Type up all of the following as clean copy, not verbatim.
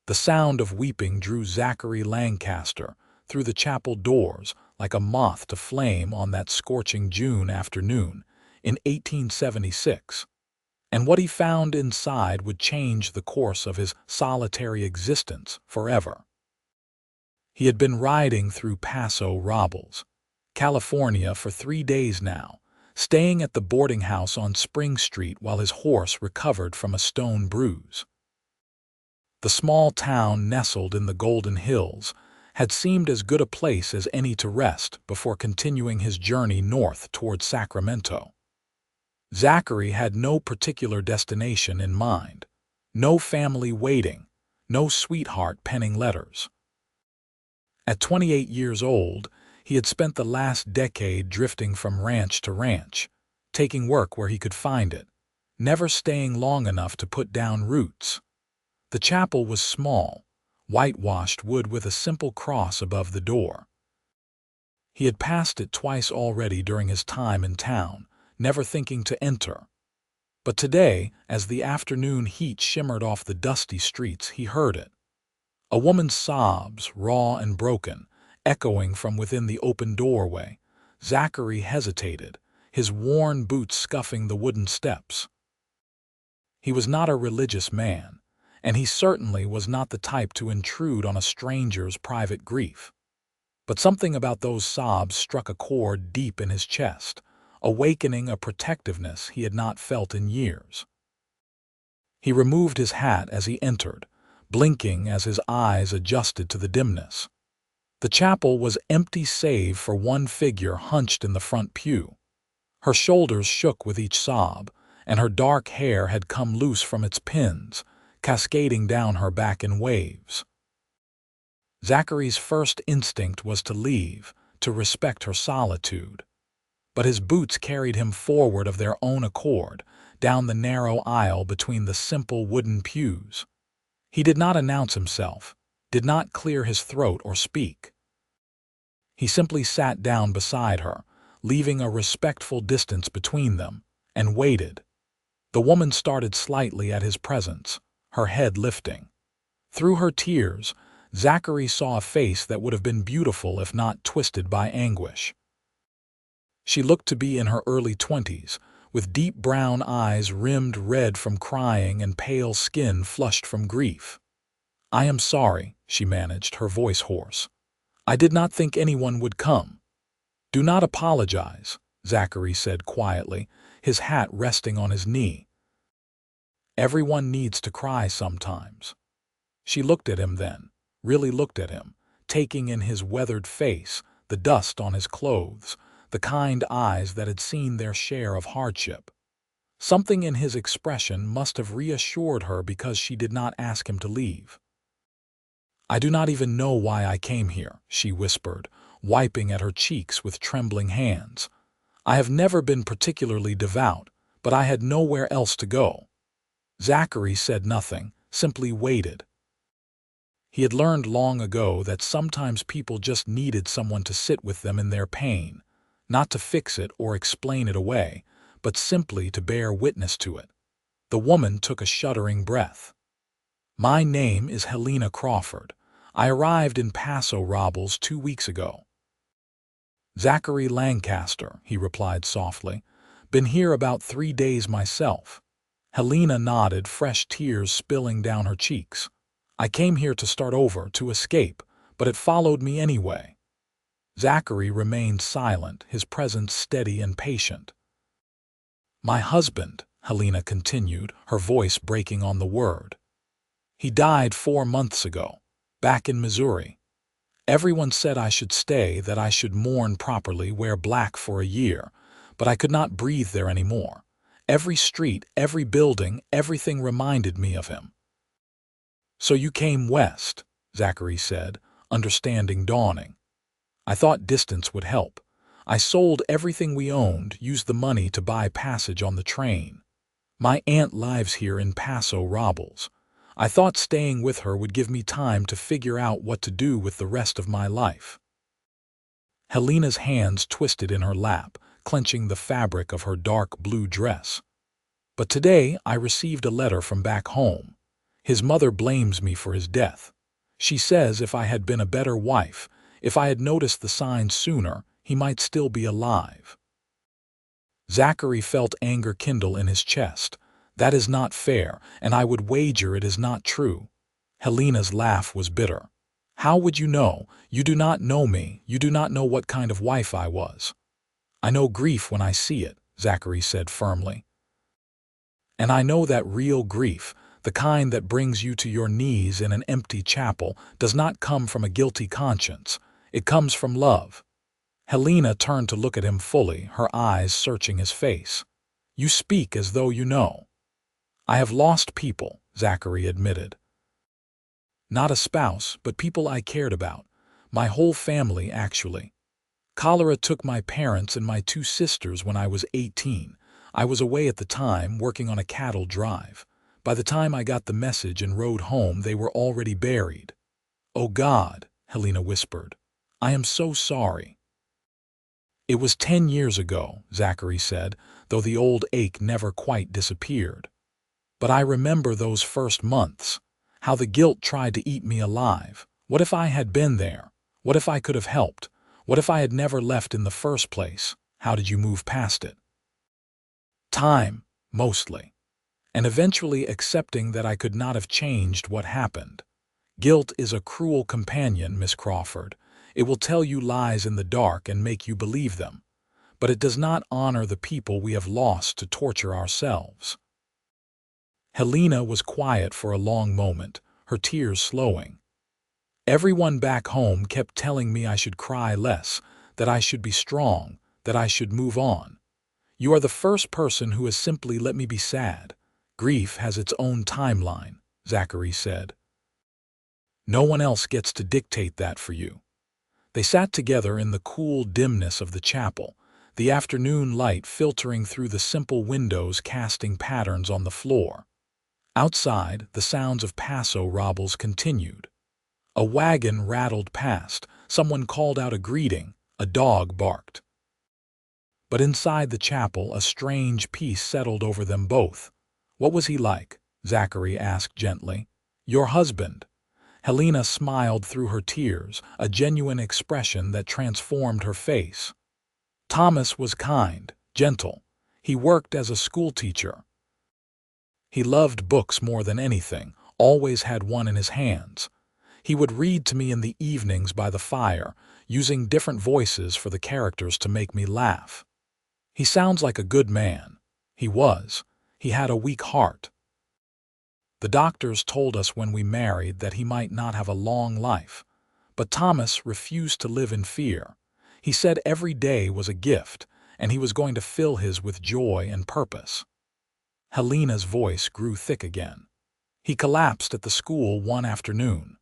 The sound of weeping drew Zachary Lancaster through the chapel doors like a moth to flame on that scorching June afternoon in 1876. And what he found inside would change the course of his solitary existence forever. He had been riding through Paso Robles, California for 3 days now, staying at the boarding house on Spring Street while his horse recovered from a stone bruise. The small town nestled in the Golden Hills had seemed as good a place as any to rest before continuing his journey north toward Sacramento. Zachary had no particular destination in mind, no family waiting, no sweetheart penning letters. At 28 years old, he had spent the last decade drifting from ranch to ranch, taking work where he could find it, never staying long enough to put down roots. The chapel was small, whitewashed wood with a simple cross above the door. He had passed it twice already during his time in town, never thinking to enter. But today, as the afternoon heat shimmered off the dusty streets, he heard it. A woman's sobs, raw and broken, echoing from within the open doorway. Zachary hesitated, his worn boots scuffing the wooden steps. He was not a religious man, and he certainly was not the type to intrude on a stranger's private grief. But something about those sobs struck a chord deep in his chest, awakening a protectiveness he had not felt in years. He removed his hat as he entered, blinking as his eyes adjusted to the dimness. The chapel was empty save for one figure hunched in the front pew. Her shoulders shook with each sob, and her dark hair had come loose from its pins, cascading down her back in waves. Zachary's first instinct was to leave, to respect her solitude. But his boots carried him forward of their own accord, down the narrow aisle between the simple wooden pews. He did not announce himself, did not clear his throat or speak. He simply sat down beside her, leaving a respectful distance between them, and waited. The woman started slightly at his presence, her head lifting. Through her tears, Zachary saw a face that would have been beautiful if not twisted by anguish. She looked to be in her early 20s, with deep brown eyes rimmed red from crying and pale skin flushed from grief. "I am sorry," she managed, her voice hoarse. "I did not think anyone would come." "Do not apologize," Zachary said quietly, his hat resting on his knee. "Everyone needs to cry sometimes." She looked at him then, really looked at him, taking in his weathered face, the dust on his clothes, the kind eyes that had seen their share of hardship. Something in his expression must have reassured her because she did not ask him to leave. "I do not even know why I came here," she whispered, wiping at her cheeks with trembling hands. "I have never been particularly devout, but I had nowhere else to go." Zachary said nothing, simply waited. He had learned long ago that sometimes people just needed someone to sit with them in their pain, not to fix it or explain it away, but simply to bear witness to it. The woman took a shuddering breath. "My name is Helena Crawford. I arrived in Paso Robles 2 weeks ago." "Zachary Lancaster," he replied softly. "Been here about 3 days myself." Helena nodded, fresh tears spilling down her cheeks. "I came here to start over, to escape, but it followed me anyway." Zachary remained silent, his presence steady and patient. "My husband," Helena continued, her voice breaking on the word. "He died 4 months ago, back in Missouri. Everyone said I should stay, that I should mourn properly, wear black for a year, but I could not breathe there anymore. Every street, every building, everything reminded me of him." "So you came west," Zachary said, understanding dawning. "I thought distance would help. I sold everything we owned, used the money to buy passage on the train. My aunt lives here in Paso Robles. I thought staying with her would give me time to figure out what to do with the rest of my life." Helena's hands twisted in her lap, clenching the fabric of her dark blue dress. "But today I received a letter from back home." His mother blames me for his death. She says if I had been a better wife, if I had noticed the signs sooner, he might still be alive. Zachary felt anger kindle in his chest. That is not fair, and I would wager it is not true. Helena's laugh was bitter. How would you know? You do not know me. You do not know what kind of wife I was. I know grief when I see it, Zachary said firmly. And I know that real grief, the kind that brings you to your knees in an empty chapel, does not come from a guilty conscience. It comes from love. Helena turned to look at him fully, her eyes searching his face. You speak as though you know. I have lost people, Zachary admitted. Not a spouse, but people I cared about. My whole family, actually. Cholera took my parents and my 2 sisters when I was 18. I was away at the time, working on a cattle drive. By the time I got the message and rode home, they were already buried. Oh God, Helena whispered. I am so sorry. It was 10 years ago, Zachary said, though the old ache never quite disappeared. But I remember those first months, how the guilt tried to eat me alive. What if I had been there? What if I could have helped? What if I had never left in the first place? How did you move past it? Time, mostly. And eventually accepting that I could not have changed what happened. Guilt is a cruel companion, Miss Crawford. It will tell you lies in the dark and make you believe them. But it does not honor the people we have lost to torture ourselves. Helena was quiet for a long moment, her tears slowing. Everyone back home kept telling me I should cry less, that I should be strong, that I should move on. You are the first person who has simply let me be sad. Grief has its own timeline, Zachary said. No one else gets to dictate that for you. They sat together in the cool dimness of the chapel, the afternoon light filtering through the simple windows casting patterns on the floor. Outside, the sounds of Paso Robles continued. A wagon rattled past, someone called out a greeting, a dog barked. But inside the chapel, a strange peace settled over them both. What was he like? Zachary asked gently. Your husband. Helena smiled through her tears, a genuine expression that transformed her face. Thomas was kind, gentle. He worked as a schoolteacher. He loved books more than anything, always had one in his hands. He would read to me in the evenings by the fire, using different voices for the characters to make me laugh. He sounds like a good man. He was. He had a weak heart. The doctors told us when we married that he might not have a long life. But Thomas refused to live in fear. He said every day was a gift, and he was going to fill his with joy and purpose. Helena's voice grew thick again. He collapsed at the school one afternoon.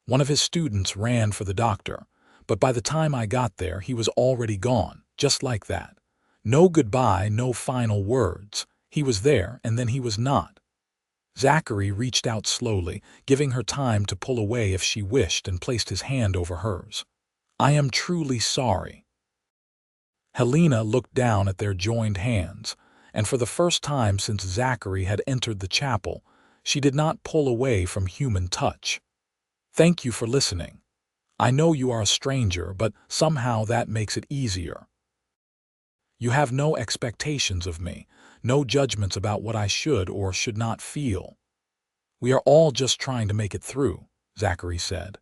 One of his students ran for the doctor, but by the time I got there, he was already gone, just like that. No goodbye, no final words. He was there, and then he was not. Zachary reached out slowly, giving her time to pull away if she wished, and placed his hand over hers. I am truly sorry. Helena looked down at their joined hands, and for the first time since Zachary had entered the chapel, she did not pull away from human touch. Thank you for listening. I know you are a stranger, but somehow that makes it easier. You have no expectations of me, no judgments about what I should or should not feel. We are all just trying to make it through, Zachary said.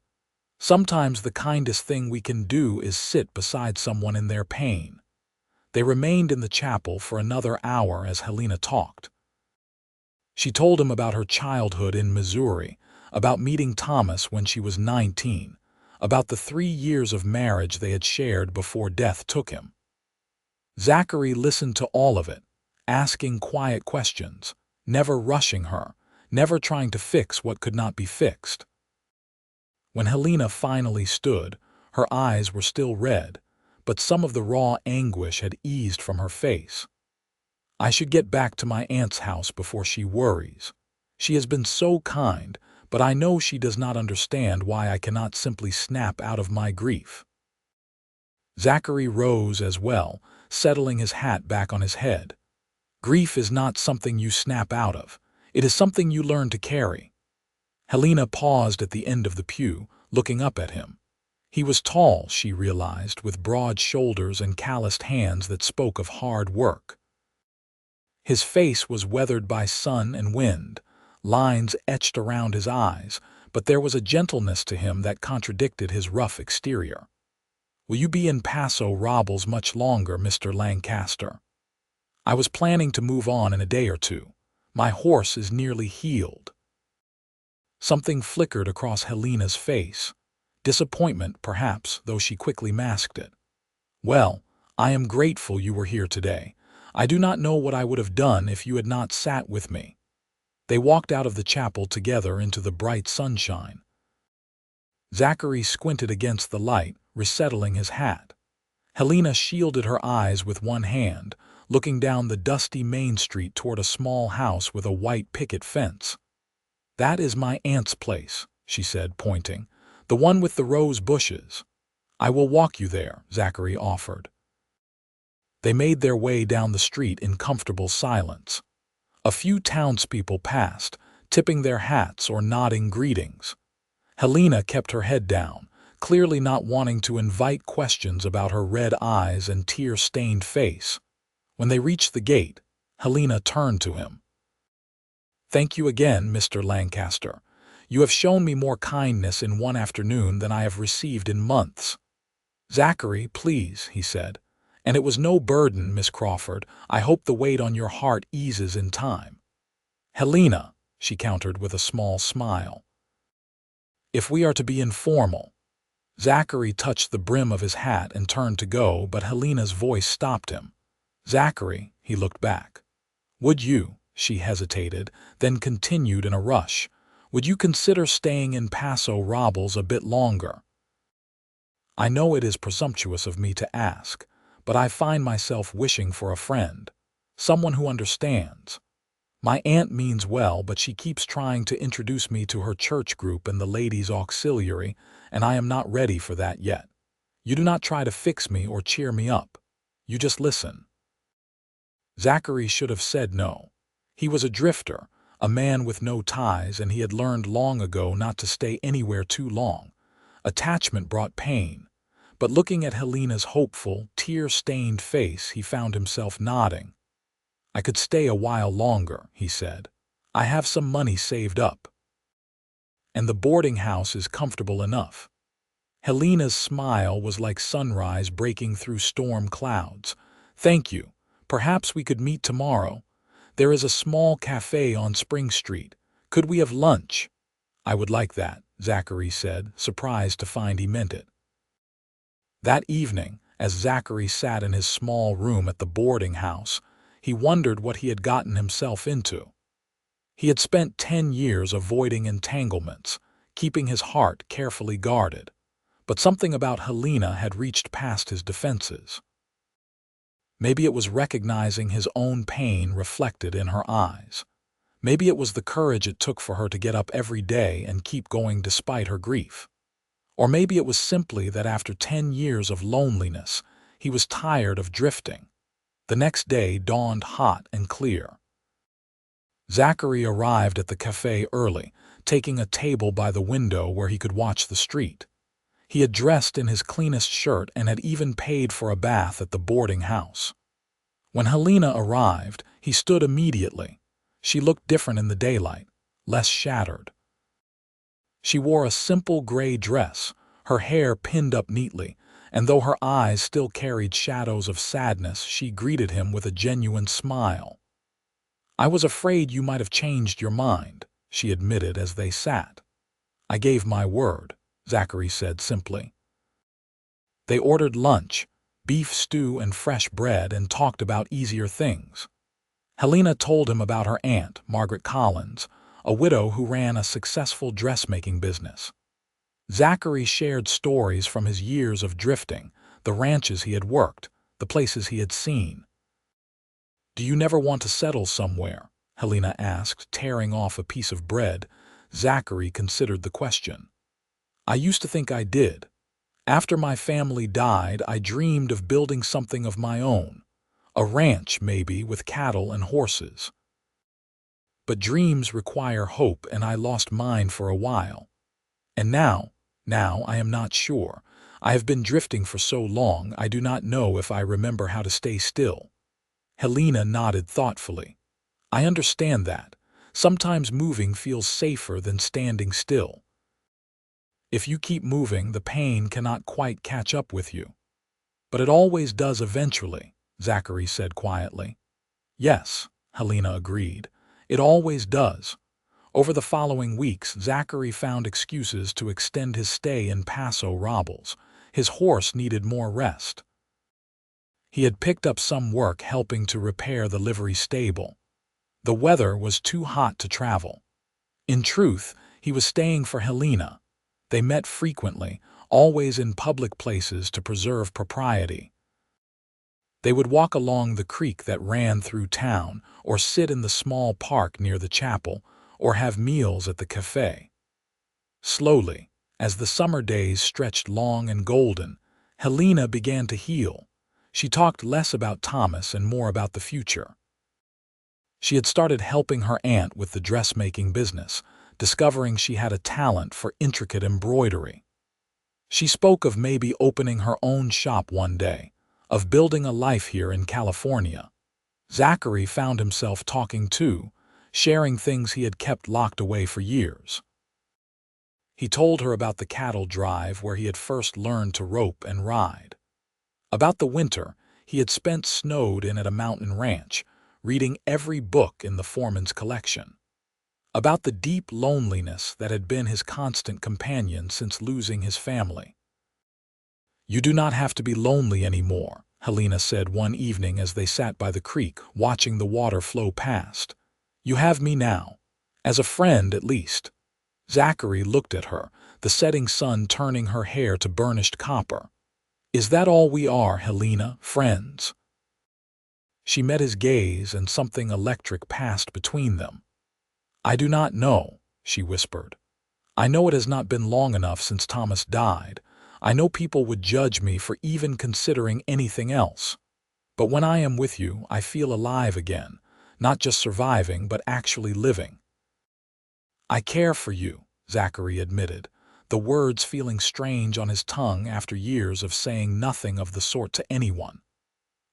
Sometimes the kindest thing we can do is sit beside someone in their pain. They remained in the chapel for another hour as Helena talked. She told him about her childhood in Missouri, about meeting Thomas when she was 19, about the 3 years of marriage they had shared before death took him. Zachary listened to all of it, asking quiet questions, never rushing her, never trying to fix what could not be fixed. When Helena finally stood, her eyes were still red, but some of the raw anguish had eased from her face. I should get back to my aunt's house before she worries. She has been so kind, but I know she does not understand why I cannot simply snap out of my grief. Zachary rose as well, settling his hat back on his head. Grief is not something you snap out of. It is something you learn to carry." Helena paused at the end of the pew, looking up at him. He was tall, she realized, with broad shoulders and calloused hands that spoke of hard work. His face was weathered by sun and wind, lines etched around his eyes, but there was a gentleness to him that contradicted his rough exterior. "Will you be in Paso Robles much longer, Mr. Lancaster?" "I was planning to move on in a day or two. My horse is nearly healed." Something flickered across Helena's face. Disappointment, perhaps, though she quickly masked it. "Well, I am grateful you were here today. I do not know what I would have done if you had not sat with me." They walked out of the chapel together into the bright sunshine. Zachary squinted against the light, resettling his hat. Helena shielded her eyes with one hand, looking down the dusty main street toward a small house with a white picket fence. "That is my aunt's place," she said, pointing. "The one with the rose bushes." "I will walk you there," Zachary offered. They made their way down the street in comfortable silence. A few townspeople passed, tipping their hats or nodding greetings. Helena kept her head down, clearly not wanting to invite questions about her red eyes and tear-stained face. When they reached the gate, Helena turned to him. "Thank you again, Mr. Lancaster. You have shown me more kindness in one afternoon than I have received in months." "Zachary, please," he said. "And it was no burden, Miss Crawford. I hope the weight on your heart eases in time." "Helena," she countered with a small smile. "If we are to be informal—" Zachary touched the brim of his hat and turned to go, but Helena's voice stopped him. "Zachary," he looked back. "Would you—" she hesitated, then continued in a rush. "Would you consider staying in Paso Robles a bit longer? I know it is presumptuous of me to ask, but I find myself wishing for a friend, someone who understands. My aunt means well, but she keeps trying to introduce me to her church group and the ladies' auxiliary, and I am not ready for that yet. You do not try to fix me or cheer me up. You just listen." Zachary should have said no. He was a drifter, a man with no ties, and he had learned long ago not to stay anywhere too long. Attachment brought pain, but looking at Helena's hopeful, tear-stained face, he found himself nodding. "I could stay a while longer," he said. "I have some money saved up. And the boarding house is comfortable enough." Helena's smile was like sunrise breaking through storm clouds. "Thank you. Perhaps we could meet tomorrow. There is a small cafe on Spring Street. Could we have lunch?" "I would like that," Zachary said, surprised to find he meant it. That evening, as Zachary sat in his small room at the boarding house, he wondered what he had gotten himself into. He had spent 10 years avoiding entanglements, keeping his heart carefully guarded. But something about Helena had reached past his defenses. Maybe it was recognizing his own pain reflected in her eyes. Maybe it was the courage it took for her to get up every day and keep going despite her grief. Or maybe it was simply that after 10 years of loneliness, he was tired of drifting. The next day dawned hot and clear. Zachary arrived at the cafe early, taking a table by the window where he could watch the street. He had dressed in his cleanest shirt and had even paid for a bath at the boarding house. When Helena arrived, he stood immediately. She looked different in the daylight, less shattered. She wore a simple gray dress, her hair pinned up neatly, and though her eyes still carried shadows of sadness, she greeted him with a genuine smile. "I was afraid you might have changed your mind," she admitted as they sat. "I gave my word," Zachary said simply. They ordered lunch, beef stew and fresh bread, and talked about easier things. Helena told him about her aunt, Margaret Collins, a widow who ran a successful dressmaking business. Zachary shared stories from his years of drifting, the ranches he had worked, the places he had seen. "Do you never want to settle somewhere?" Helena asked, tearing off a piece of bread. Zachary considered the question. "I used to think I did. After my family died, I dreamed of building something of my own. A ranch, maybe, with cattle and horses." But dreams require hope, and I lost mine for a while. And now I am not sure. I have been drifting for so long, I do not know if I remember how to stay still." Helena nodded thoughtfully. "I understand that. Sometimes moving feels safer than standing still. If you keep moving, the pain cannot quite catch up with you." "But it always does eventually," Zachary said quietly. "Yes," Helena agreed. "It always does." Over the following weeks, Zachary found excuses to extend his stay in Paso Robles. His horse needed more rest. He had picked up some work helping to repair the livery stable. The weather was too hot to travel. In truth, he was staying for Helena. They met frequently, always in public places to preserve propriety. They would walk along the creek that ran through town, or sit in the small park near the chapel, or have meals at the cafe. Slowly, as the summer days stretched long and golden, Helena began to heal. She talked less about Thomas and more about the future. She had started helping her aunt with the dressmaking business, discovering she had a talent for intricate embroidery. She spoke of maybe opening her own shop one day, of building a life here in California. Zachary found himself talking too, sharing things he had kept locked away for years. He told her about the cattle drive where he had first learned to rope and ride. About the winter he had spent snowed in at a mountain ranch, reading every book in the foreman's collection. About the deep loneliness that had been his constant companion since losing his family. "You do not have to be lonely anymore," Helena said one evening as they sat by the creek, watching the water flow past. "You have me now. As a friend, at least." Zachary looked at her, the setting sun turning her hair to burnished copper. "Is that all we are, Helena, friends?" She met his gaze, and something electric passed between them. "I do not know," she whispered. "I know it has not been long enough since Thomas died. I know people would judge me for even considering anything else. But when I am with you, I feel alive again, not just surviving, but actually living." "I care for you," Zachary admitted, the words feeling strange on his tongue after years of saying nothing of the sort to anyone.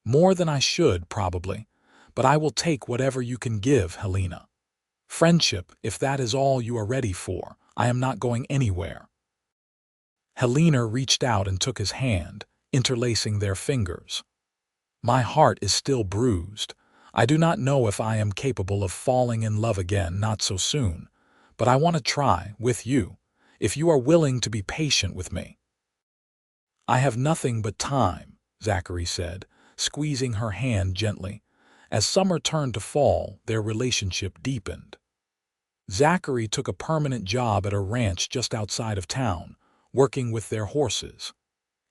"More than I should, probably, but I will take whatever you can give, Helena. Friendship, if that is all you are ready for. I am not going anywhere." Helena reached out and took his hand, interlacing their fingers. "My heart is still bruised. I do not know if I am capable of falling in love again, not so soon. But I want to try, with you, if you are willing to be patient with me." "I have nothing but time," Zachary said, squeezing her hand gently. As summer turned to fall, their relationship deepened. Zachary took a permanent job at a ranch just outside of town, working with their horses.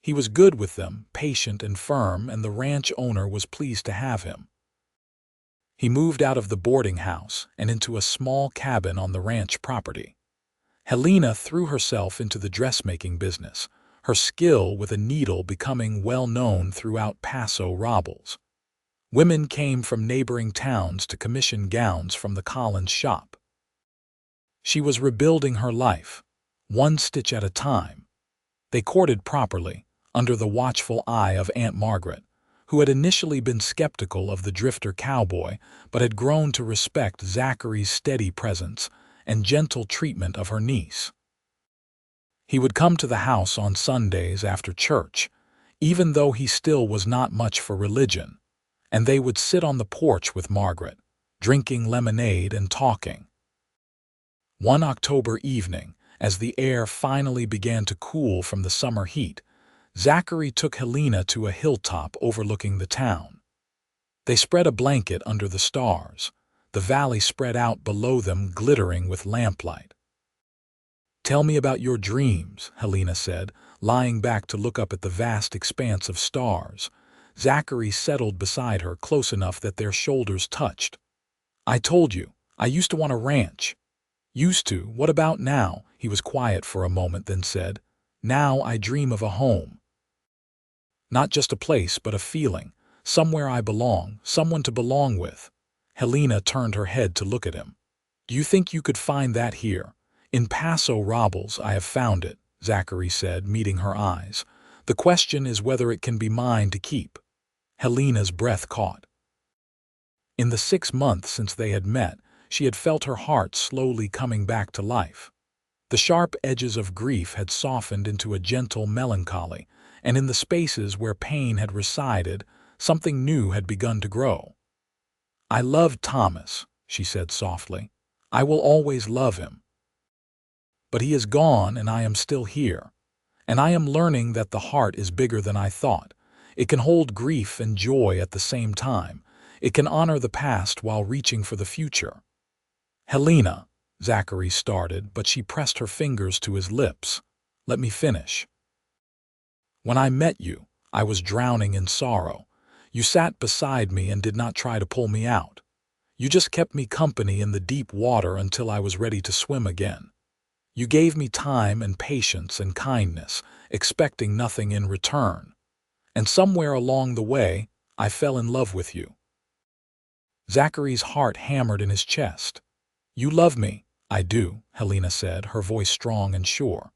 He was good with them, patient and firm, and the ranch owner was pleased to have him. He moved out of the boarding house and into a small cabin on the ranch property. Helena threw herself into the dressmaking business, her skill with a needle becoming well known throughout Paso Robles. Women came from neighboring towns to commission gowns from the Collins shop. She was rebuilding her life, one stitch at a time. They courted properly, under the watchful eye of Aunt Margaret, who had initially been skeptical of the drifter Cowboy but had grown to respect Zachary's steady presence and gentle treatment of her niece. He would come to the house on Sundays after church, even though he still was not much for religion, and they would sit on the porch with Margaret, drinking lemonade and talking. One October evening, as the air finally began to cool from the summer heat, Zachary took Helena to a hilltop overlooking the town. They spread a blanket under the stars, the valley spread out below them glittering with lamplight. "Tell me about your dreams," Helena said, lying back to look up at the vast expanse of stars. Zachary settled beside her close enough that their shoulders touched. "I told you, I used to want a ranch." "Used to? What about now?" He was quiet for a moment, then said, "Now I dream of a home. Not just a place, but a feeling. Somewhere I belong, someone to belong with." Helena turned her head to look at him. Do you think you could find that here? In Paso Robles, I have found it, Zachary said, meeting her eyes. The question is whether it can be mine to keep. Helena's breath caught. In the 6 months since they had met, she had felt her heart slowly coming back to life. The sharp edges of grief had softened into a gentle melancholy, and in the spaces where pain had resided, something new had begun to grow. I love Thomas, she said softly. I will always love him. But he is gone and I am still here. And I am learning that the heart is bigger than I thought. It can hold grief and joy at the same time. It can honor the past while reaching for the future. Helena, Zachary started, but she pressed her fingers to his lips. Let me finish. When I met you, I was drowning in sorrow. You sat beside me and did not try to pull me out. You just kept me company in the deep water until I was ready to swim again. You gave me time and patience and kindness, expecting nothing in return. And somewhere along the way, I fell in love with you. Zachary's heart hammered in his chest. You love me. I do, Helena said, her voice strong and sure.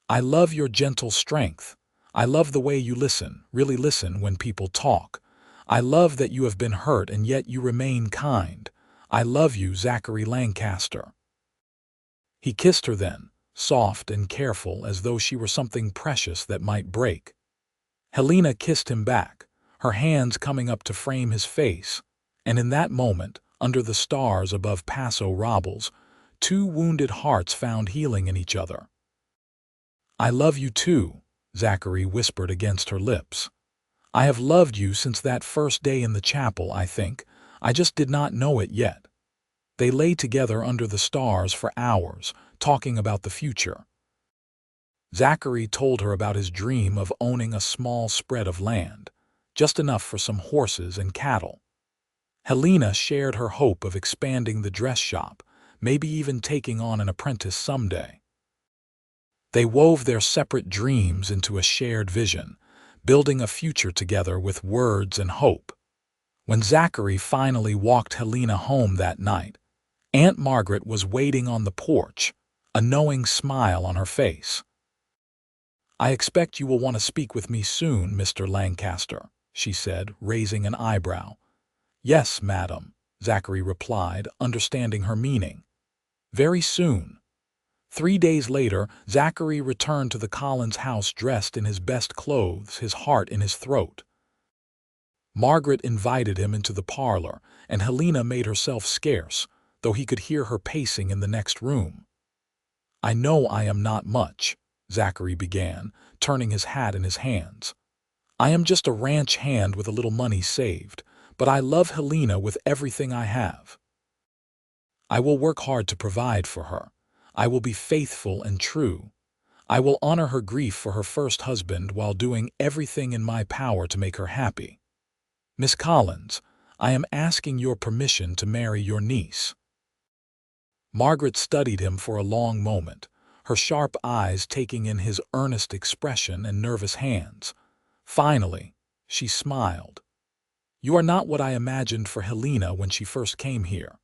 I love your gentle strength. I love the way you listen, really listen when people talk. I love that you have been hurt and yet you remain kind. I love you, Zachary Lancaster. He kissed her then, soft and careful as though she were something precious that might break. Helena kissed him back, her hands coming up to frame his face, and in that moment, under the stars above Paso Robles, two wounded hearts found healing in each other. I love you too, Zachary whispered against her lips. I have loved you since that first day in the chapel, I think. I just did not know it yet. They lay together under the stars for hours, talking about the future. Zachary told her about his dream of owning a small spread of land, just enough for some horses and cattle. Helena shared her hope of expanding the dress shop, maybe even taking on an apprentice someday. They wove their separate dreams into a shared vision, building a future together with words and hope. When Zachary finally walked Helena home that night, Aunt Margaret was waiting on the porch, a knowing smile on her face. I expect you will want to speak with me soon, Mr. Lancaster, she said, raising an eyebrow. Yes, madam, Zachary replied, understanding her meaning. Very soon. 3 days later, Zachary returned to the Collins house dressed in his best clothes, his heart in his throat. Margaret invited him into the parlor, and Helena made herself scarce, though he could hear her pacing in the next room. I know I am not much, Zachary began, turning his hat in his hands. I am just a ranch hand with a little money saved, but I love Helena with everything I have. I will work hard to provide for her. I will be faithful and true. I will honor her grief for her first husband while doing everything in my power to make her happy. Miss Collins, I am asking your permission to marry your niece. Margaret studied him for a long moment, her sharp eyes taking in his earnest expression and nervous hands. Finally, she smiled. You are not what I imagined for Helena when she first came here.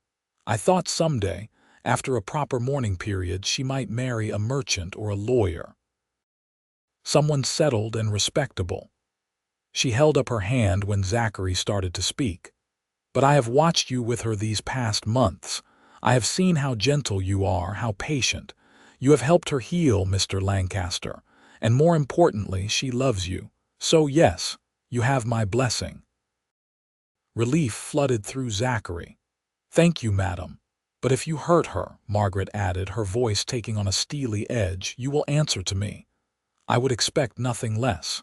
I thought someday, after a proper mourning period, she might marry a merchant or a lawyer. Someone settled and respectable. She held up her hand when Zachary started to speak. But I have watched you with her these past months. I have seen how gentle you are, how patient. You have helped her heal, Mr. Lancaster, and more importantly, she loves you. So yes, you have my blessing. Relief flooded through Zachary. Thank you, madam. But if you hurt her, Margaret added, her voice taking on a steely edge, you will answer to me. I would expect nothing less.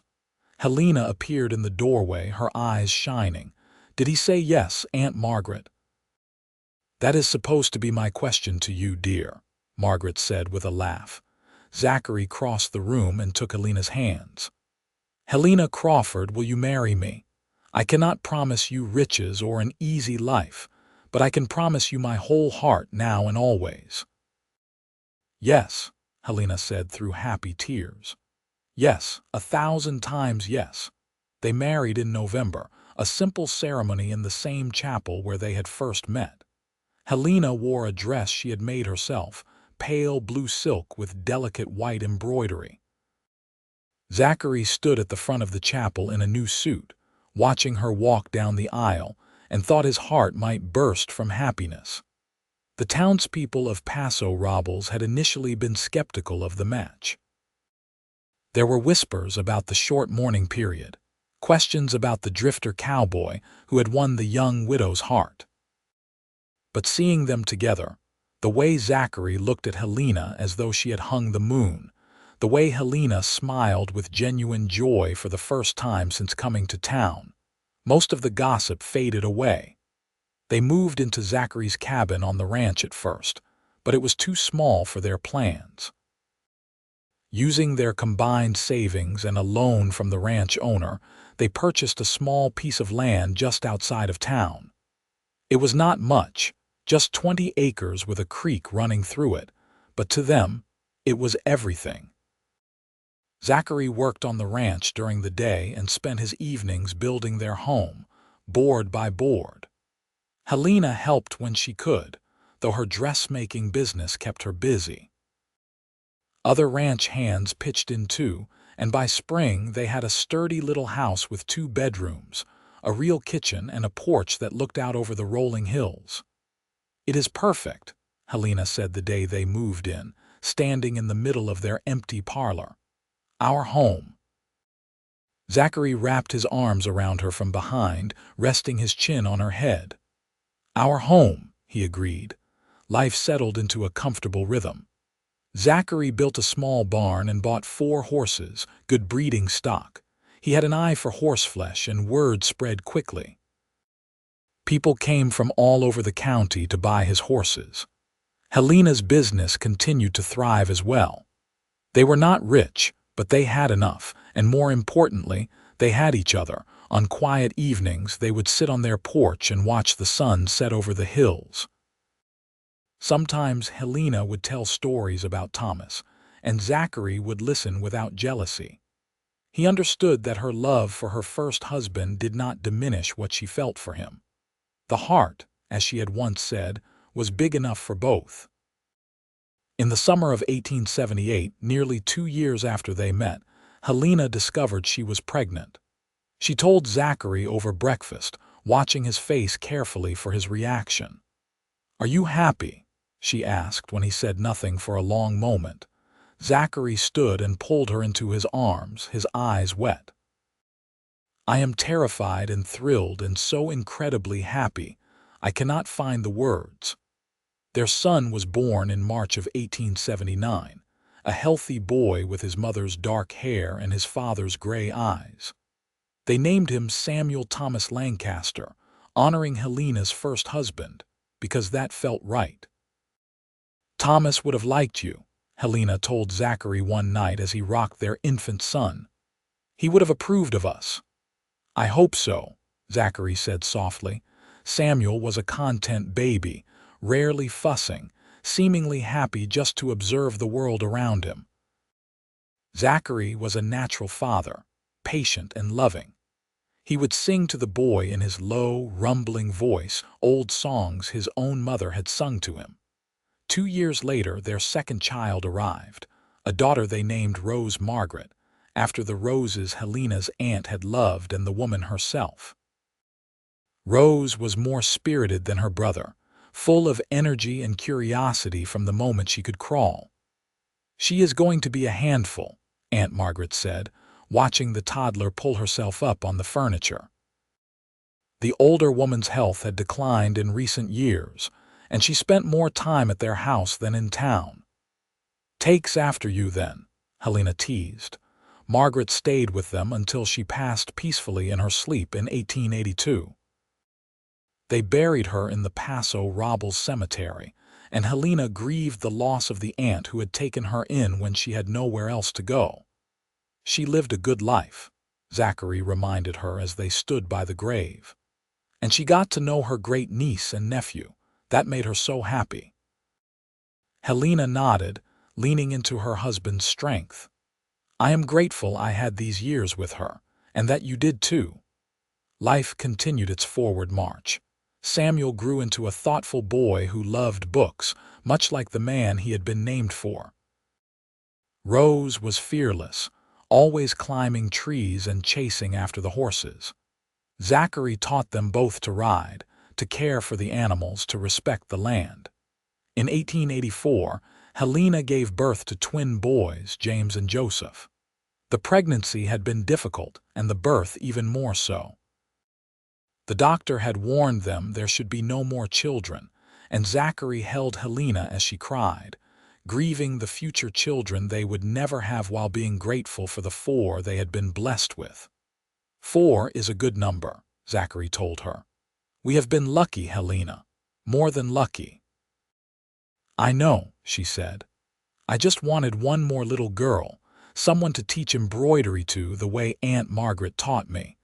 Helena appeared in the doorway, her eyes shining. Did he say yes, Aunt Margaret? That is supposed to be my question to you, dear, Margaret said with a laugh. Zachary crossed the room and took Helena's hands. Helena Crawford, will you marry me? I cannot promise you riches or an easy life, but I can promise you my whole heart now and always. Yes, Helena said through happy tears. Yes, 1,000 times yes. They married in November, a simple ceremony in the same chapel where they had first met. Helena wore a dress she had made herself, pale blue silk with delicate white embroidery. Zachary stood at the front of the chapel in a new suit, watching her walk down the aisle, and thought his heart might burst from happiness. The townspeople of Paso Robles had initially been skeptical of the match. There were whispers about the short mourning period, questions about the drifter cowboy who had won the young widow's heart. But seeing them together, the way Zachary looked at Helena as though she had hung the moon, the way Helena smiled with genuine joy for the first time since coming to town, most of the gossip faded away. They moved into Zachary's cabin on the ranch at first, but it was too small for their plans. Using their combined savings and a loan from the ranch owner, they purchased a small piece of land just outside of town. It was not much, just 20 acres with a creek running through it, but to them, it was everything. Zachary worked on the ranch during the day and spent his evenings building their home, board by board. Helena helped when she could, though her dressmaking business kept her busy. Other ranch hands pitched in too, and by spring they had a sturdy little house with 2 bedrooms, a real kitchen and a porch that looked out over the rolling hills. "It is perfect," Helena said the day they moved in, standing in the middle of their empty parlor. "Our home." Zachary wrapped his arms around her from behind, resting his chin on her head. "Our home," he agreed. Life settled into a comfortable rhythm. Zachary built a small barn and bought 4 horses, good breeding stock. He had an eye for horseflesh, and word spread quickly. People came from all over the county to buy his horses. Helena's business continued to thrive as well. They were not rich, but they had enough, and more importantly, they had each other. On quiet evenings, they would sit on their porch and watch the sun set over the hills. Sometimes Helena would tell stories about Thomas, and Zachary would listen without jealousy. He understood that her love for her first husband did not diminish what she felt for him. The heart, as she had once said, was big enough for both. In the summer of 1878, nearly 2 years after they met, Helena discovered she was pregnant. She told Zachary over breakfast, watching his face carefully for his reaction. "Are you happy?" she asked when he said nothing for a long moment. Zachary stood and pulled her into his arms, his eyes wet. "I am terrified and thrilled and so incredibly happy, I cannot find the words." Their son was born in March of 1879, a healthy boy with his mother's dark hair and his father's gray eyes. They named him Samuel Thomas Lancaster, honoring Helena's first husband, because that felt right. "Thomas would have liked you," Helena told Zachary one night as he rocked their infant son. "He would have approved of us." "I hope so," Zachary said softly. Samuel was a content baby, rarely fussing, seemingly happy just to observe the world around him. Zachary was a natural father, patient and loving. He would sing to the boy in his low, rumbling voice old songs his own mother had sung to him. 2 years later, their second child arrived, a daughter they named Rose Margaret, after the roses Helena's aunt had loved and the woman herself. Rose was more spirited than her brother, full of energy and curiosity from the moment she could crawl. "She is going to be a handful," Aunt Margaret said, watching the toddler pull herself up on the furniture. The older woman's health had declined in recent years, and she spent more time at their house than in town. "Takes after you, then," Helena teased. Margaret stayed with them until she passed peacefully in her sleep in 1882. They buried her in the Paso Robles cemetery, and Helena grieved the loss of the aunt who had taken her in when she had nowhere else to go. "She lived a good life," Zachary reminded her as they stood by the grave. "And she got to know her great niece and nephew. That made her so happy." Helena nodded, leaning into her husband's strength. "I am grateful I had these years with her, and that you did too." Life continued its forward march. Samuel grew into a thoughtful boy who loved books, much like the man he had been named for. Rose was fearless, always climbing trees and chasing after the horses. Zachary taught them both to ride, to care for the animals, to respect the land. In 1884, Helena gave birth to twin boys, James and Joseph. The pregnancy had been difficult, and the birth even more so. The doctor had warned them there should be no more children, and Zachary held Helena as she cried, grieving the future children they would never have while being grateful for the 4 they had been blessed with. 4 is a good number, Zachary told her. We have been lucky, Helena, more than lucky. I know, she said. I just wanted one more little girl, someone to teach embroidery to the way Aunt Margaret taught me.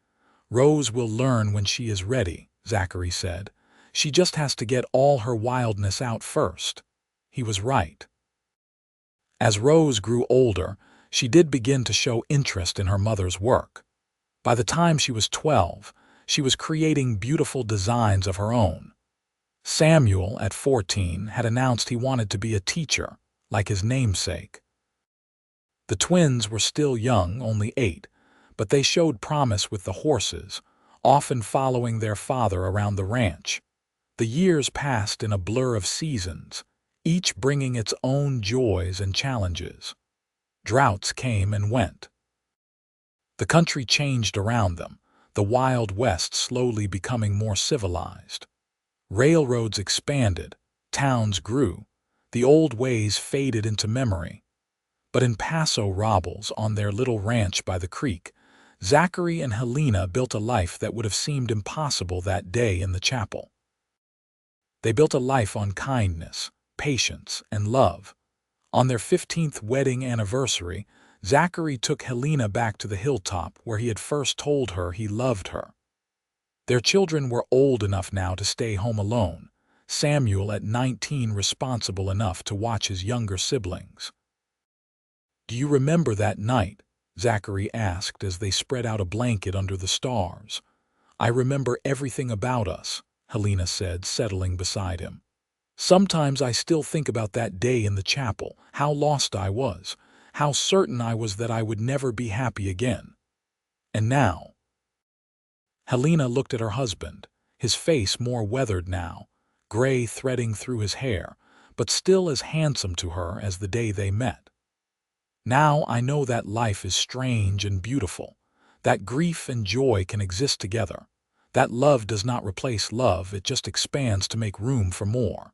Rose will learn when she is ready, Zachary said. She just has to get all her wildness out first. He was right. As Rose grew older, she did begin to show interest in her mother's work. By the time she was 12, she was creating beautiful designs of her own. Samuel, at 14, had announced he wanted to be a teacher, like his namesake. The twins were still young, only 8, but they showed promise with the horses, often following their father around the ranch. The years passed in a blur of seasons, each bringing its own joys and challenges. Droughts came and went. The country changed around them, the Wild West slowly becoming more civilized. Railroads expanded, towns grew, the old ways faded into memory. But in Paso Robles, on their little ranch by the creek, Zachary and Helena built a life that would have seemed impossible that day in the chapel. They built a life on kindness, patience, and love. On their 15th wedding anniversary, Zachary took Helena back to the hilltop where he had first told her he loved her. Their children were old enough now to stay home alone, Samuel at 19 responsible enough to watch his younger siblings. Do you remember that night? Zachary asked as they spread out a blanket under the stars. I remember everything about us, Helena said, settling beside him. Sometimes I still think about that day in the chapel, how lost I was, how certain I was that I would never be happy again. And now? Helena looked at her husband, his face more weathered now, gray threading through his hair, but still as handsome to her as the day they met. Now I know that life is strange and beautiful, that grief and joy can exist together, that love does not replace love, it just expands to make room for more.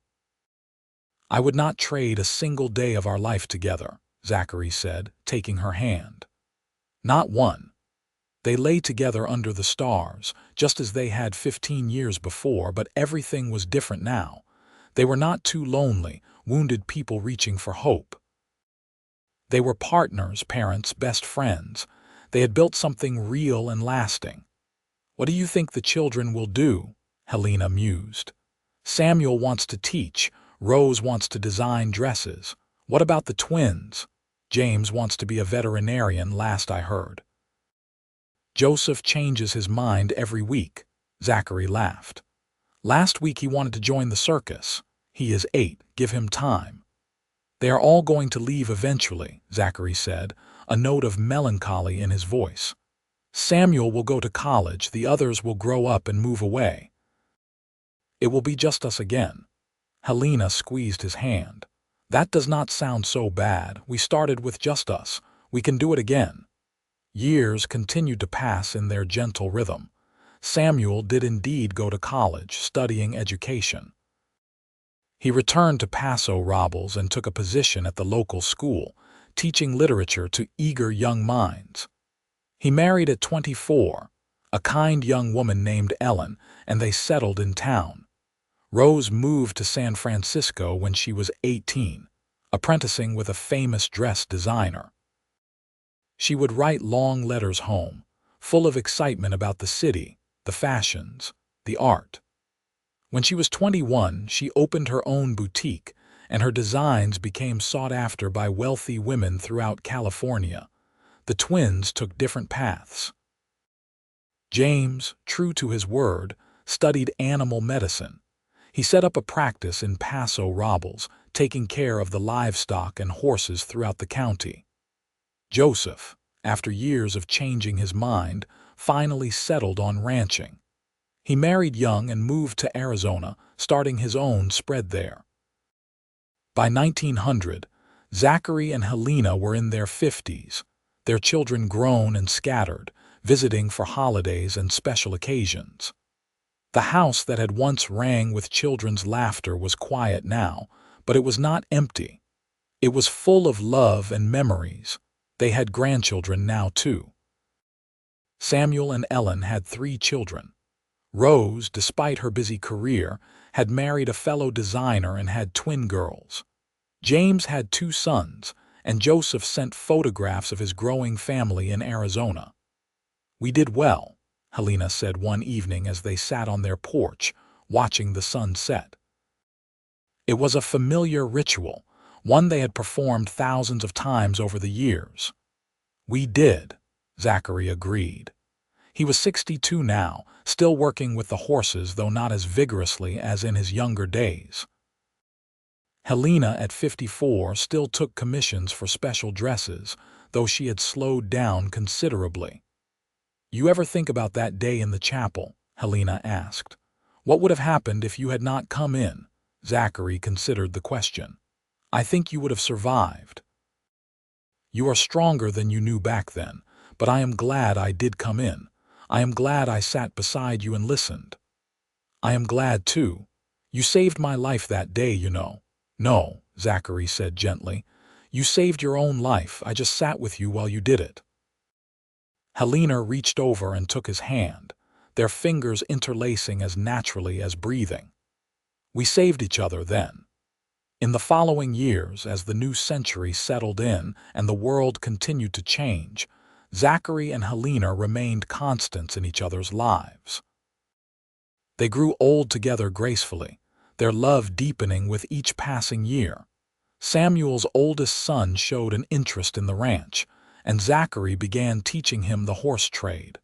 I would not trade a single day of our life together, Zachary said, taking her hand. Not one. They lay together under the stars, just as they had 15 years before, but everything was different now. They were not two lonely, wounded people reaching for hope. They were partners, parents, best friends. They had built something real and lasting. What do you think the children will do? Helena mused. Samuel wants to teach. Rose wants to design dresses. What about the twins? James wants to be a veterinarian, last I heard. Joseph changes his mind every week, Zachary laughed. Last week he wanted to join the circus. He is 8, give him time. They are all going to leave eventually, Zachary said, a note of melancholy in his voice. Samuel will go to college, the others will grow up and move away. It will be just us again. Helena squeezed his hand. That does not sound so bad. We started with just us. We can do it again. Years continued to pass in their gentle rhythm. Samuel did indeed go to college, studying education. He returned to Paso Robles and took a position at the local school, teaching literature to eager young minds. He married at 24, a kind young woman named Ellen, and they settled in town. Rose moved to San Francisco when she was 18, apprenticing with a famous dress designer. She would write long letters home, full of excitement about the city, the fashions, the art. When she was 21, she opened her own boutique, and her designs became sought after by wealthy women throughout California. The twins took different paths. James, true to his word, studied animal medicine. He set up a practice in Paso Robles, taking care of the livestock and horses throughout the county. Joseph, after years of changing his mind, finally settled on ranching. He married young and moved to Arizona, starting his own spread there. By 1900, Zachary and Helena were in their 50s, their children grown and scattered, visiting for holidays and special occasions. The house that had once rang with children's laughter was quiet now, but it was not empty. It was full of love and memories. They had grandchildren now, too. Samuel and Ellen had 3 children. Rose, despite her busy career, had married a fellow designer and had twin girls. James had 2 sons, and Joseph sent photographs of his growing family in Arizona. "We did well," Helena said one evening as they sat on their porch, watching the sun set. It was a familiar ritual, one they had performed thousands of times over the years. "We did," Zachary agreed. He was 62 now, still working with the horses, though not as vigorously as in his younger days. Helena, at 54, still took commissions for special dresses, though she had slowed down considerably. "You ever think about that day in the chapel?" Helena asked. "What would have happened if you had not come in?" Zachary considered the question. "I think you would have survived. You are stronger than you knew back then, but I am glad I did come in. I am glad I sat beside you and listened." "I am glad, too. You saved my life that day, you know." "No," Zachary said gently. "You saved your own life. I just sat with you while you did it." Helena reached over and took his hand, their fingers interlacing as naturally as breathing. "We saved each other then." In the following years, as the new century settled in and the world continued to change, Zachary and Helena remained constants in each other's lives. They grew old together gracefully, their love deepening with each passing year. Samuel's oldest son showed an interest in the ranch, and Zachary began teaching him the horse trade.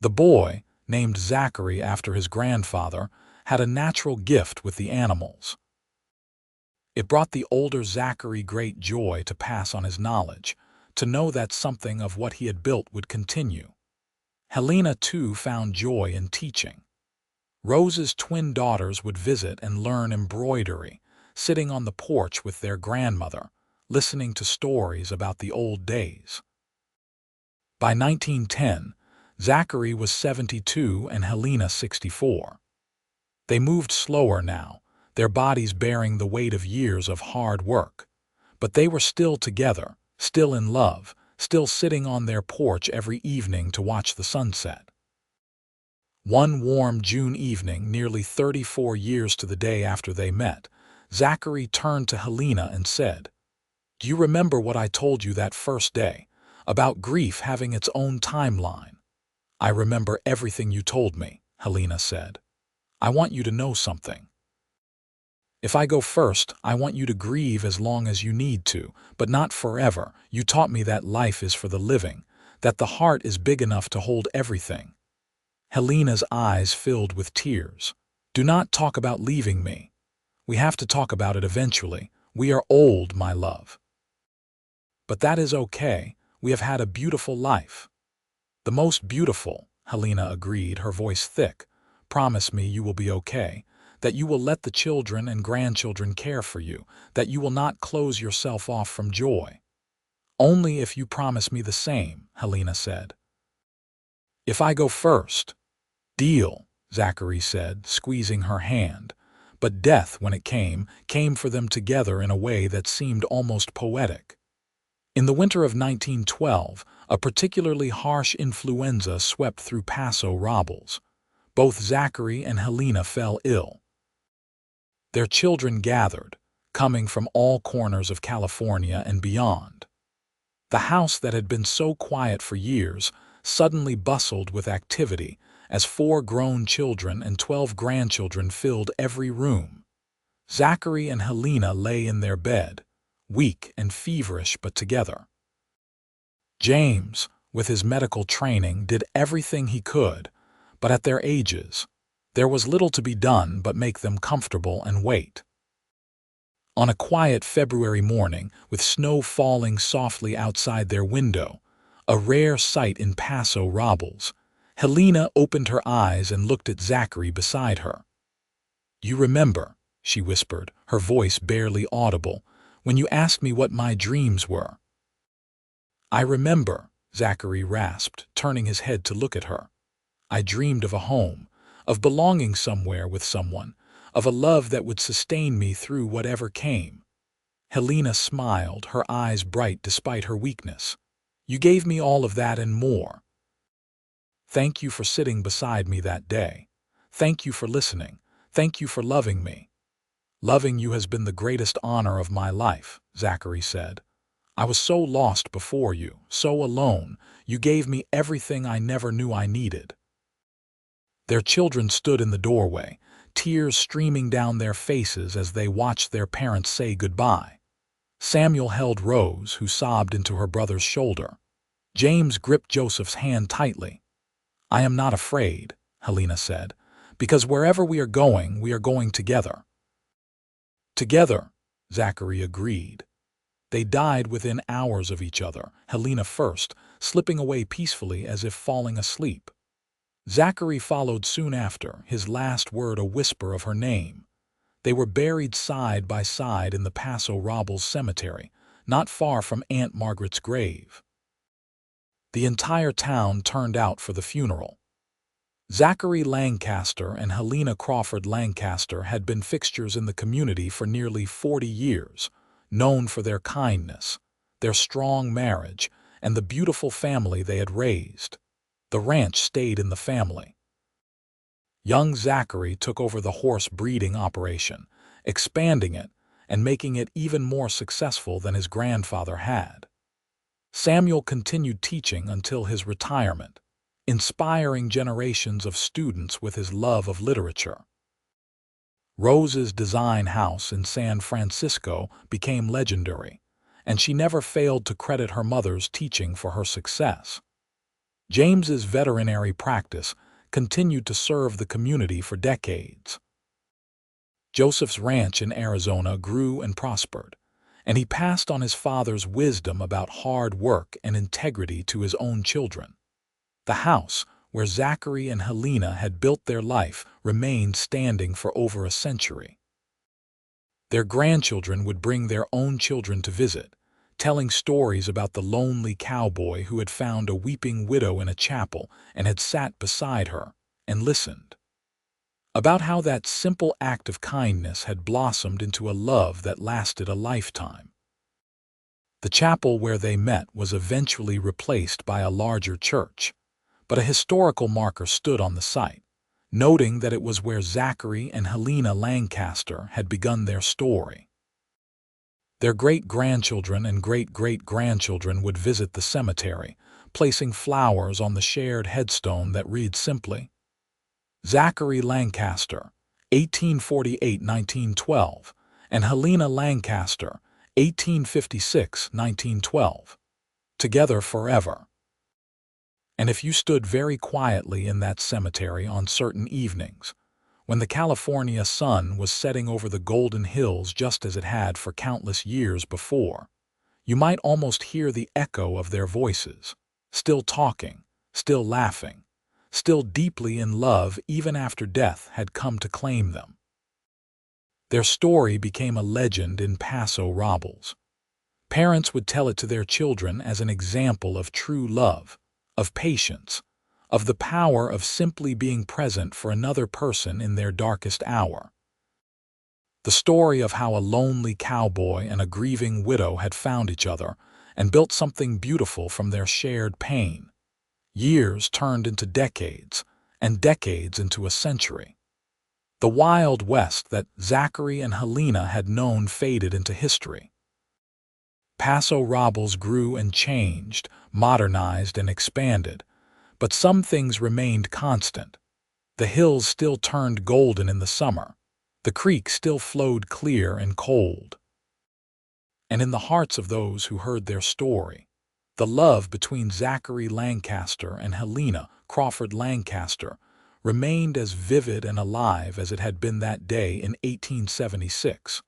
The boy, named Zachary after his grandfather, had a natural gift with the animals. It brought the older Zachary great joy to pass on his knowledge, to know that something of what he had built would continue. Helena, too, found joy in teaching. Rose's twin daughters would visit and learn embroidery, sitting on the porch with their grandmother, listening to stories about the old days. By 1910, Zachary was 72 and Helena 64. They moved slower now, their bodies bearing the weight of years of hard work. But they were still together, still in love, still sitting on their porch every evening to watch the sunset. One warm June evening, nearly 34 years to the day after they met, Zachary turned to Helena and said, "Do you remember what I told you that first day, about grief having its own timeline?" "I remember everything you told me," Helena said. "I want you to know something. If I go first, I want you to grieve as long as you need to, but not forever. You taught me that life is for the living, that the heart is big enough to hold everything." Helena's eyes filled with tears. "Do not talk about leaving me. We have to talk about it eventually. We are old, my love." "But that is okay. We have had a beautiful life." "The most beautiful," Helena agreed, her voice thick. "Promise me you will be okay, that you will let the children and grandchildren care for you, that you will not close yourself off from joy." "Only if you promise me the same," Helena said. "If I go first." "Deal," Zachary said, squeezing her hand. But death, when it came for them together in a way that seemed almost poetic. In the winter of 1912, a particularly harsh influenza swept through Paso Robles. Both Zachary and Helena fell ill. Their children gathered, coming from all corners of California and beyond. The house that had been so quiet for years suddenly bustled with activity as 4 grown children and 12 grandchildren filled every room. Zachary and Helena lay in their bed, weak and feverish but together. James, with his medical training, did everything he could, but at their ages, There was little to be done but make them comfortable and wait. On a quiet February morning, with snow falling softly outside their window, a rare sight in Paso Robles, Helena opened her eyes and looked at Zachary beside her. "You remember," she whispered, her voice barely audible, "when you asked me what my dreams were?" "I remember," Zachary rasped, turning his head to look at her. "I dreamed of a home, of belonging somewhere with someone, of a love that would sustain me through whatever came." Helena smiled, her eyes bright despite her weakness. "You gave me all of that and more. Thank you for sitting beside me that day. Thank you for listening. Thank you for loving me." "Loving you has been the greatest honor of my life," Zachary said. "I was so lost before you, so alone. You gave me everything I never knew I needed." Their children stood in the doorway, tears streaming down their faces as they watched their parents say goodbye. Samuel held Rose, who sobbed into her brother's shoulder. James gripped Joseph's hand tightly. "I am not afraid," Helena said, "because wherever we are going together." "Together," Zachary agreed. They died within hours of each other, Helena first, slipping away peacefully as if falling asleep. Zachary followed soon after, his last word a whisper of her name. They were buried side by side in the Paso Robles cemetery, not far from Aunt Margaret's grave. The entire town turned out for the funeral. Zachary Lancaster and Helena Crawford Lancaster had been fixtures in the community for nearly 40 years, known for their kindness, their strong marriage, and the beautiful family they had raised. The ranch stayed in the family. Young Zachary took over the horse breeding operation, expanding it and making it even more successful than his grandfather had. Samuel continued teaching until his retirement, inspiring generations of students with his love of literature. Rose's design house in San Francisco became legendary, and she never failed to credit her mother's teaching for her success. James's veterinary practice continued to serve the community for decades. Joseph's ranch in Arizona grew and prospered, and he passed on his father's wisdom about hard work and integrity to his own children. The house, where Zachary and Helena had built their life, remained standing for over a century. Their grandchildren would bring their own children to visit, telling stories about the lonely cowboy who had found a weeping widow in a chapel and had sat beside her and listened. About how that simple act of kindness had blossomed into a love that lasted a lifetime. The chapel where they met was eventually replaced by a larger church, but a historical marker stood on the site, noting that it was where Zachary and Helena Lancaster had begun their story. Their great-grandchildren and great-great-grandchildren would visit the cemetery, placing flowers on the shared headstone that read simply, "Zachary Lancaster, 1848–1912, and Helena Lancaster, 1856–1912, together forever." And if you stood very quietly in that cemetery on certain evenings, when the California sun was setting over the golden hills just as it had for countless years before, you might almost hear the echo of their voices, still talking, still laughing, still deeply in love even after death had come to claim them. Their story became a legend in Paso Robles. Parents would tell it to their children as an example of true love, of patience, of the power of simply being present for another person in their darkest hour. The story of how a lonely cowboy and a grieving widow had found each other and built something beautiful from their shared pain. Years turned into decades, and decades into a century. The Wild West that Zachary and Helena had known faded into history. Paso Robles grew and changed, modernized and expanded, but some things remained constant. The hills still turned golden in the summer. The creek still flowed clear and cold. And in the hearts of those who heard their story, the love between Zachary Lancaster and Helena Crawford Lancaster remained as vivid and alive as it had been that day in 1876,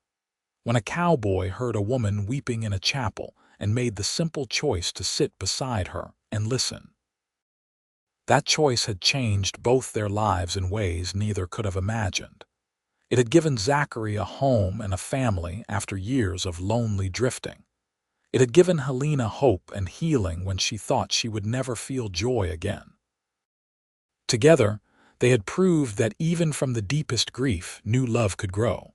when a cowboy heard a woman weeping in a chapel and made the simple choice to sit beside her and listen. That choice had changed both their lives in ways neither could have imagined. It had given Zachary a home and a family after years of lonely drifting. It had given Helena hope and healing when she thought she would never feel joy again. Together, they had proved that even from the deepest grief, new love could grow.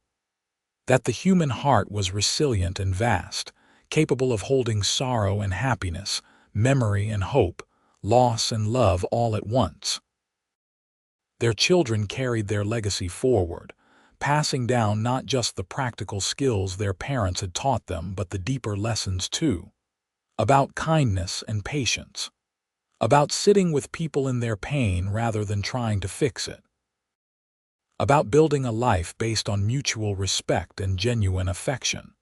That the human heart was resilient and vast, capable of holding sorrow and happiness, memory and hope, loss and love all at once. Their children carried their legacy forward, passing down not just the practical skills their parents had taught them, but the deeper lessons too, about kindness and patience, about sitting with people in their pain rather than trying to fix it, about building a life based on mutual respect and genuine affection,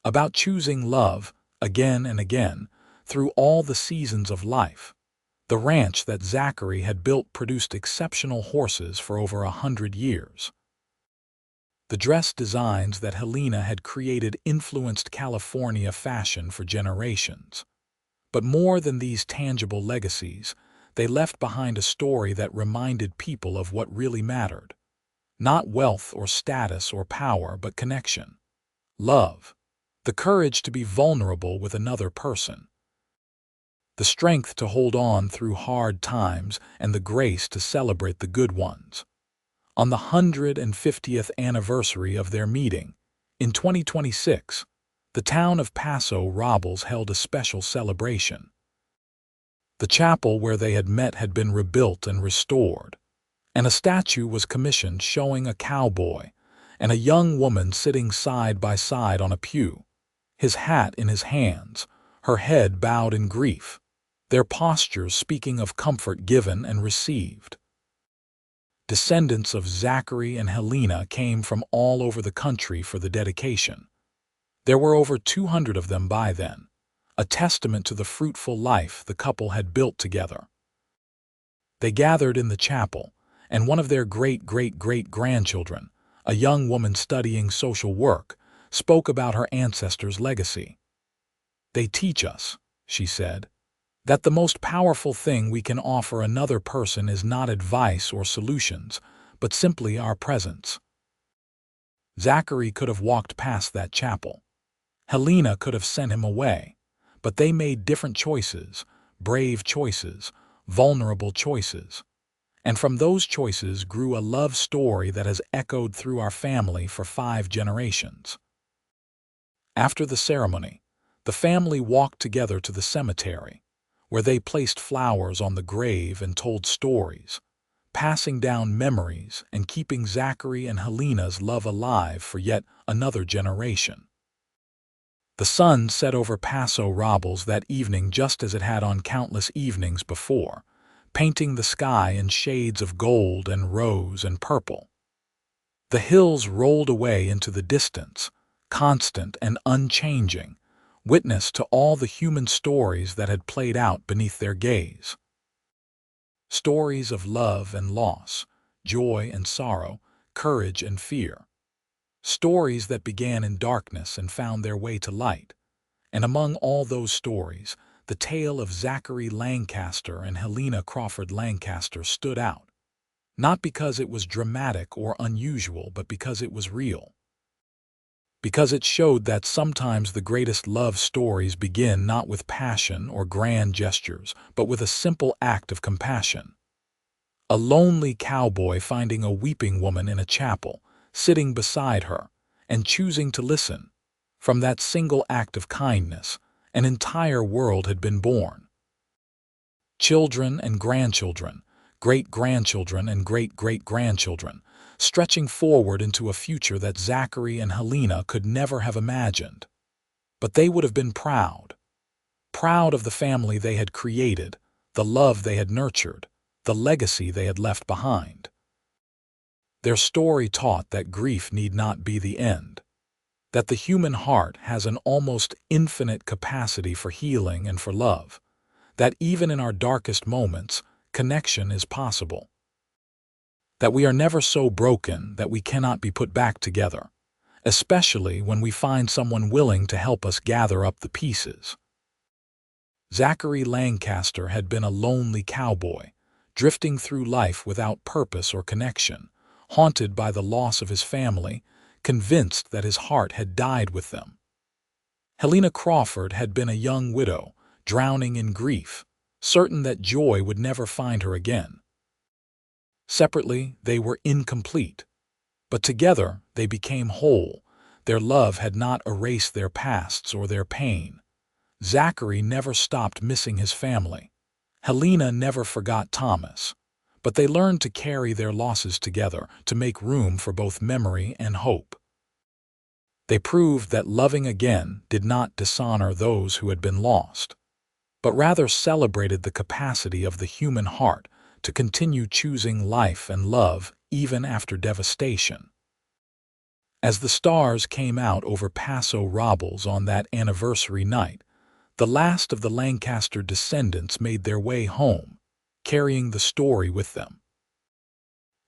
about choosing love again and again through all the seasons of life. The ranch that Zachary had built produced exceptional horses for over 100 years. The dress designs that Helena had created influenced California fashion for generations. But more than these tangible legacies, they left behind a story that reminded people of what really mattered. Not wealth or status or power, but connection. Love. The courage to be vulnerable with another person. The strength to hold on through hard times and the grace to celebrate the good ones. On the 150th anniversary of their meeting, in 2026, the town of Paso Robles held a special celebration. The chapel where they had met had been rebuilt and restored, and a statue was commissioned showing a cowboy and a young woman sitting side by side on a pew, his hat in his hands, her head bowed in grief, their postures speaking of comfort given and received. Descendants of Zachary and Helena came from all over the country for the dedication. There were over 200 of them by then, a testament to the fruitful life the couple had built together. They gathered in the chapel, and one of their great-great-great-grandchildren, a young woman studying social work, spoke about her ancestors' legacy. "They teach us," she said, "that the most powerful thing we can offer another person is not advice or solutions, but simply our presence." Zachary could have walked past that chapel. Helena could have sent him away, but they made different choices, brave choices, vulnerable choices. And from those choices grew a love story that has echoed through our family for 5 generations. After the ceremony, the family walked together to the cemetery, where they placed flowers on the grave and told stories, passing down memories and keeping Zachary and Helena's love alive for yet another generation. The sun set over Paso Robles that evening just as it had on countless evenings before, painting the sky in shades of gold and rose and purple. The hills rolled away into the distance, constant and unchanging, witness to all the human stories that had played out beneath their gaze. Stories of love and loss, joy and sorrow, courage and fear. Stories that began in darkness and found their way to light. And among all those stories, the tale of Zachary Lancaster and Helena Crawford Lancaster stood out. Not because it was dramatic or unusual, but because it was real. Because it showed that sometimes the greatest love stories begin not with passion or grand gestures, but with a simple act of compassion. A lonely cowboy finding a weeping woman in a chapel, sitting beside her, and choosing to listen. From that single act of kindness, an entire world had been born. Children and grandchildren, great-grandchildren and great-great-grandchildren, stretching forward into a future that Zachary and Helena could never have imagined. But they would have been proud. Proud of the family they had created, the love they had nurtured, the legacy they had left behind. Their story taught that grief need not be the end, that the human heart has an almost infinite capacity for healing and for love, that even in our darkest moments, connection is possible. that we are never so broken that we cannot be put back together, especially when we find someone willing to help us gather up the pieces. Zachary Lancaster had been a lonely cowboy, drifting through life without purpose or connection, haunted by the loss of his family, convinced that his heart had died with them. Helena Crawford had been a young widow, drowning in grief, certain that joy would never find her again. Separately, they were incomplete, but together they became whole. Their love had not erased their pasts or their pain. Zachary never stopped missing his family. Helena never forgot Thomas, but they learned to carry their losses together to make room for both memory and hope. They proved that loving again did not dishonor those who had been lost, but rather celebrated the capacity of the human heart to continue choosing life and love even after devastation. As the stars came out over Paso Robles on that anniversary night, the last of the Lancaster descendants made their way home, carrying the story with them.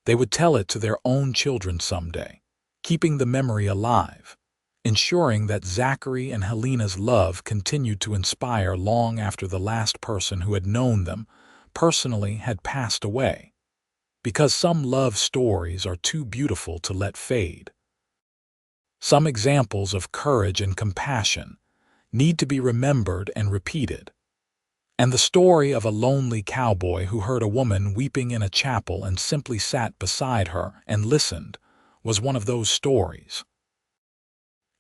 They would tell it to their own children someday, keeping the memory alive, ensuring that Zachary and Helena's love continued to inspire long after the last person who had known them personally had passed away, because some love stories are too beautiful to let fade. Some examples of courage and compassion need to be remembered and repeated. And the story of a lonely cowboy who heard a woman weeping in a chapel and simply sat beside her and listened was one of those stories.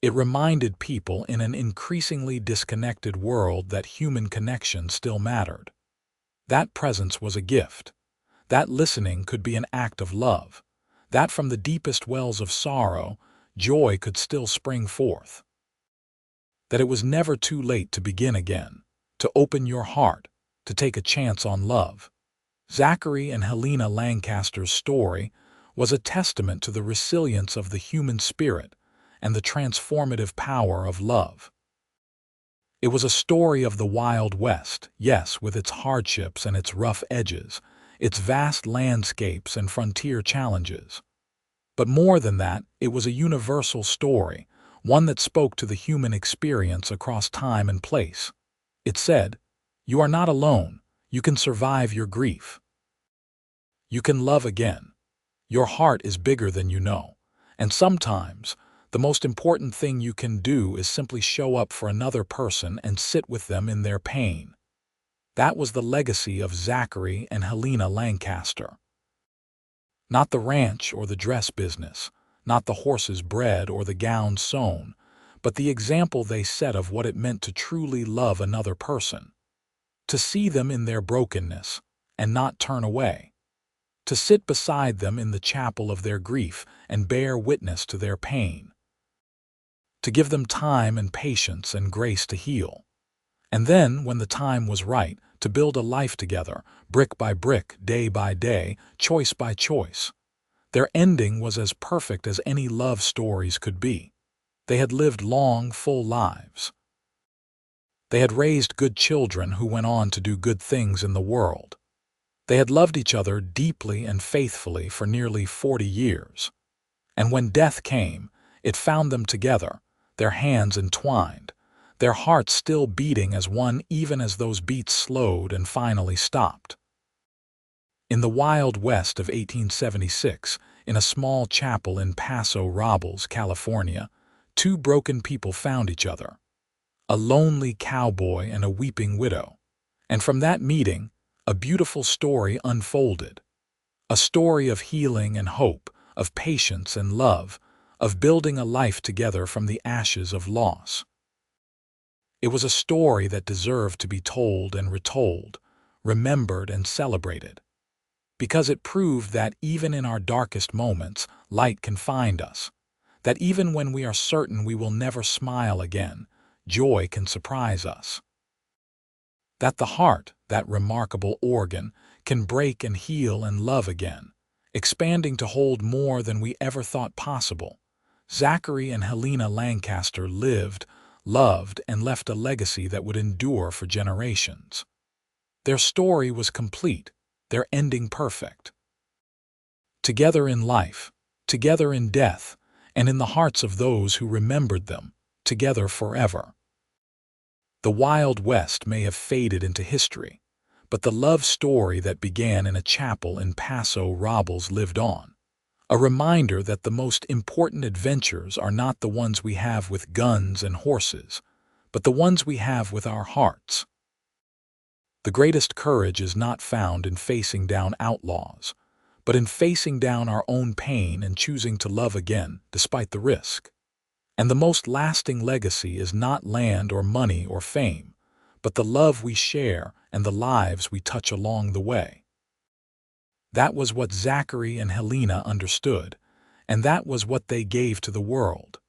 It reminded people in an increasingly disconnected world that human connection still mattered. That presence was a gift. That listening could be an act of love. That from the deepest wells of sorrow, joy could still spring forth. That it was never too late to begin again, to open your heart, to take a chance on love. Zachary and Helena Lancaster's story was a testament to the resilience of the human spirit and the transformative power of love. It was a story of the Wild West, yes, with its hardships and its rough edges, its vast landscapes and frontier challenges. But more than that, it was a universal story, one that spoke to the human experience across time and place. It said, "You are not alone. You can survive your grief. You can love again. Your heart is bigger than you know. And sometimes, the most important thing you can do is simply show up for another person and sit with them in their pain." That was the legacy of Zachary and Helena Lancaster. Not the ranch or the dress business, not the horses bred or the gowns sewn, but the example they set of what it meant to truly love another person. To see them in their brokenness and not turn away. To sit beside them in the chapel of their grief and bear witness to their pain. To give them time and patience and grace to heal. And then, when the time was right, to build a life together, brick by brick, day by day, choice by choice. Their ending was as perfect as any love stories could be. They had lived long, full lives. They had raised good children who went on to do good things in the world. They had loved each other deeply and faithfully for nearly 40 years. And when death came, it found them together, their hands entwined, their hearts still beating as one even as those beats slowed and finally stopped. In the Wild West of 1876, in a small chapel in Paso Robles, California, two broken people found each other, a lonely cowboy and a weeping widow. And from that meeting, a beautiful story unfolded, a story of healing and hope, of patience and love, of building a life together from the ashes of loss. It was a story that deserved to be told and retold, remembered and celebrated, because it proved that even in our darkest moments, light can find us, that even when we are certain we will never smile again, joy can surprise us. That the heart, that remarkable organ, can break and heal and love again, expanding to hold more than we ever thought possible. Zachary and Helena Lancaster lived, loved, and left a legacy that would endure for generations. Their story was complete, their ending perfect. together in life, together in death, and in the hearts of those who remembered them, together forever. The Wild West may have faded into history, but the love story that began in a chapel in Paso Robles lived on. A reminder that the most important adventures are not the ones we have with guns and horses, but the ones we have with our hearts. The greatest courage is not found in facing down outlaws, but in facing down our own pain and choosing to love again despite the risk. And the most lasting legacy is not land or money or fame, but the love we share and the lives we touch along the way. That was what Zachary and Helena understood, and that was what they gave to the world.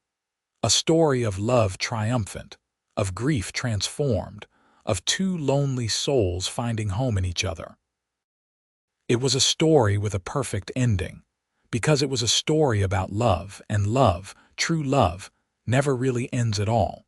A story of love triumphant, of grief transformed, of two lonely souls finding home in each other. It was a story with a perfect ending, because it was a story about love, and love, true love, never really ends at all.